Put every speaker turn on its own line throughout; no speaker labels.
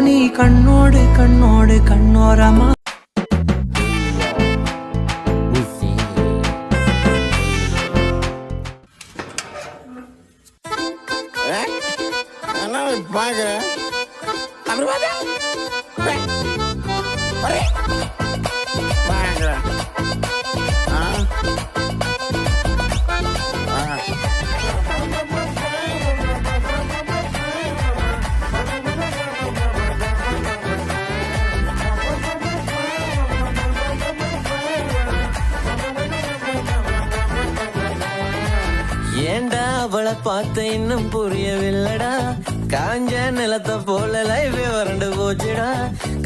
நீ கண்ணோடு கண்ணோடு கண்ணோரமா
பாக்குறேன்
ஏண்டா அவளை பார்த்த இன்னும் புரியவில்லடா, காஞ்ச நிலத்தை போல லைஃபே வறண்டு போச்சுடா.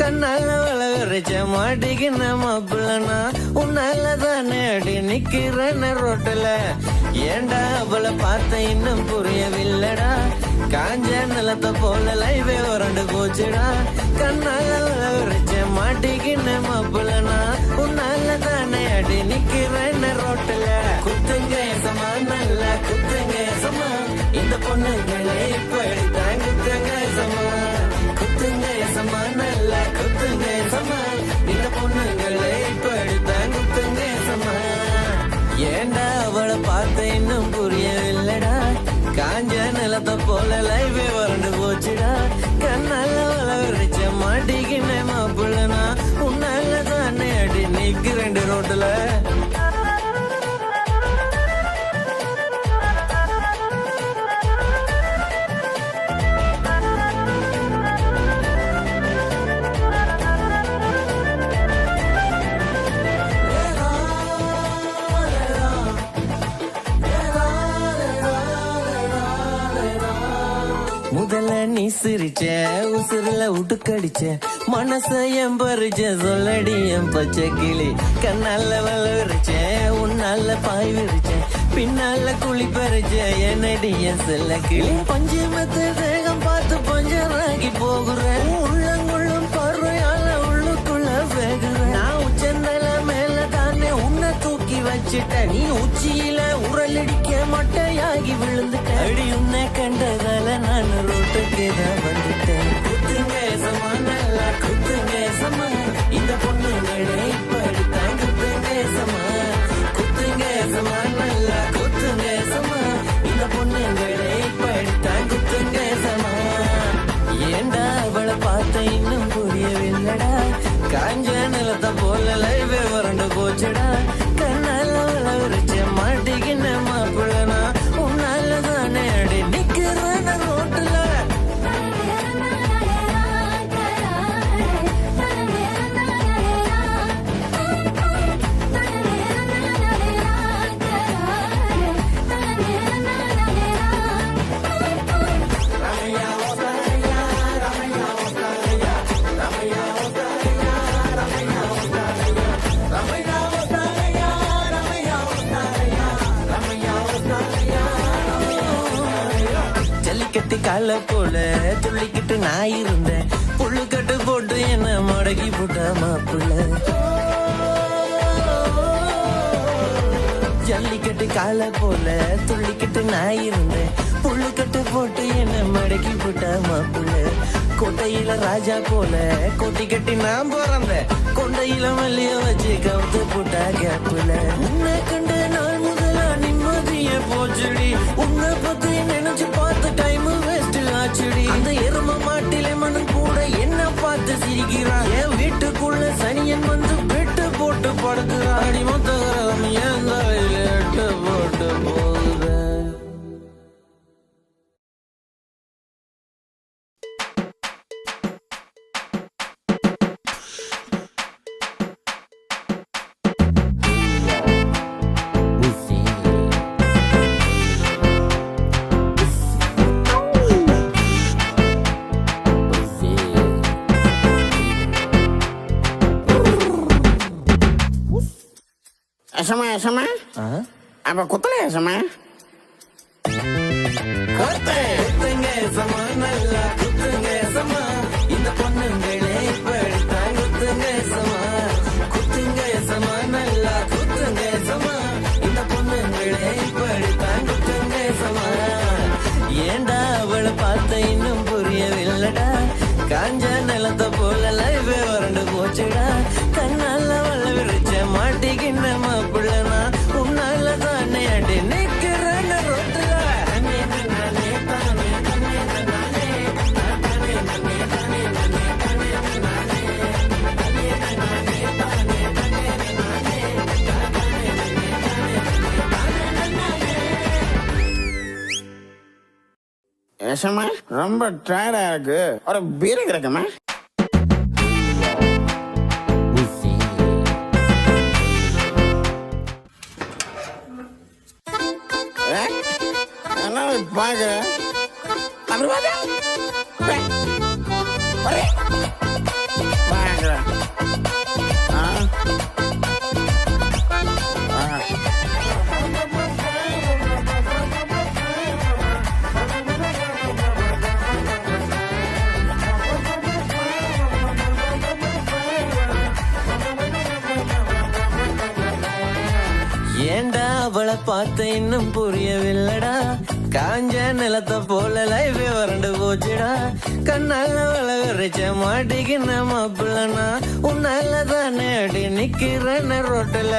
கண்ணால வளவரைச்ச மாட்டிக்கின மாப்பிள்ளனா உன்னால தானே அடி நிக்கிறேன்னு ரோட்டுல. ஏண்டா அவளை பார்த்த இன்னும் புரியவில்லடா, காஞ்ச நிலத்தை போல லைஃபே வறண்டு போச்சுடா. கண்ணால வளவரைச்ச மாட்டிக்கின மாப்பிள்ளனா உன்னால தானே அடி நிக்கிறேன்னு ரோட்டுல. குத்துங்க சமா நல்ல குத்துங்க சமா, இந்த பொண்ணுங்களே இப்படி தாங்குத்துங்க சமா. குத்துங்க சமா நல்ல குத்துங்க சமா, இந்த பொண்ணுங்களே இப்படி தாங்குத்துங்க சமா. ஏண்டா அவளை பார்த்த இன்னும் புரியவில்லடா, காஞ்ச நிலத்தை போல லைஃபே வறண்டு போச்சுடா. கண்ணால வளவரைச்ச மாட்டிக்கின மாப்பிள்ளனா உன்னால தானே அடி நிக்கிறேன் ரோட்டுல. முதல்ல நீ சிரிச்ச உசுருல உடுக்கடிச்ச, மனச என் பறிச்ச சொல்லடி என் பச்சை கிளி. கண்ணால வளர்ச்ச உன்னால பாய் விரிச்ச, பின்னால குழி பறிச்ச என்னடி என் செல்ல கிளி. பஞ்சமத்து தேகம் பார்த்து பஞ்சராகி போகிறேன், உள்ளங்குள்ளும் பார்வையால உள்ளுக்குள்ள வேகுறேன். நான் உச்சந்தல மேல தானே உன்னை தூக்கி வச்சுட்ட, நீ உச்சியில உரலடிக்க மட்டையாகி விழுந்துட்ட. அடி உன்னை கண்டதால நான் ரோட்டுக்கு தான் வந்துட்டேன். குத்துங்க சமா நல்லா குத்துங்க சமா, இந்த பொண்ணுங்களே இப்படி தாங்குத்துங்க சமா. குத்துங்க சமா நல்லா குத்துங்க சமா, இந்த பொண்ணுங்களே இப்படி தாங்குத்துங்க சமா. ஏண்டா அவளை பார்த்த இன்னும் புரியவில்லடா, காஞ்ச நிலத்தை போல லைஃபே வறண்டு போச்சுடா. கண்ணால வளவரைச்ச மாட்டிக்கின மாப்பிள்ளனா உன்னால தானே அடி நிக்கிறேன் ரோட்டுல. ஜல்லிக்கட்டு கால போல துள்ளிக்கிட்டு நான் இருந்தேன், புள்ளுக்கட்டு போட்டு என்ன மடக்கி போட்ட மாப்பிள்ள. ஜல்லிக்கட்டு கால போல துள்ளிக்கிட்டு நான் இருந்தேன், புள்ளுக்கட்டு போட்டு என்ன மடக்கி போட்ட மாப்பிள்ள. கோட்டையில ராஜா போல கொட்டி கட்டி நான் பிறந்தேன், கொண்டையில மல்லிய வச்சு கவுத்து போட்டா கேப்புல. உன்னை கண்ட நாள் முதலா நிம்மதிய போச்சுடி, உன்னை பத்தி நினைச்சு பார்த்து டைம் வேஸ்ட் ஆச்சுடி. அந்த எரும மாட்டில மனு கூட என்ன பார்த்து சிரிக்கிறான், என் வீட்டுக்குள்ள சனியன் வந்து பெட்டு போட்டு படுக்கிறான். அடி மொத்தகரம் ஏன் தலையில எட்டு போட்டு போகுற.
Sama apa kutunya sama?
குத்துங்க சமா நல்லா குத்துங்க சமா, இந்த பொண்ணுங்களே இப்படி தாங்குத்துங்க சமா. குத்துங்க சமா நல்லா குத்துங்க சமா, இந்த பொண்ணுங்களே இப்படி தாங்குத்துங்க சமா. ஏண்டா அவளை பார்த்த இன்னும் புரியவில்லடா, காஞ்ச நிலத்தை போல லைஃபே வறண்டு போச்சுடா கண்ணால வள விரிச்ச மாட்டிக்கின்ற மாப்பிள்ளனா உன்னால தானே அடி நிக்கிறேன் ரோட்டுல
ஏசம்மா ரொம்ப டயர்டா இருக்கு ஒரு பீர் கிடைக்குமா என்ன பாக்குற அப்படி பாக்க பாக்குறேன்
ஏண்டா அவளை பார்த்து இன்னும் புரியவில்லடா காஞ்ச நிலத்தை போல லைஃபே வறண்டு போச்சுடா கண்ணால வள விரிச்ச மாட்டிக்கின்ற மாப்பிள்ளனா உன்னால தானே அடி நிக்கிறேன் ரோட்டுல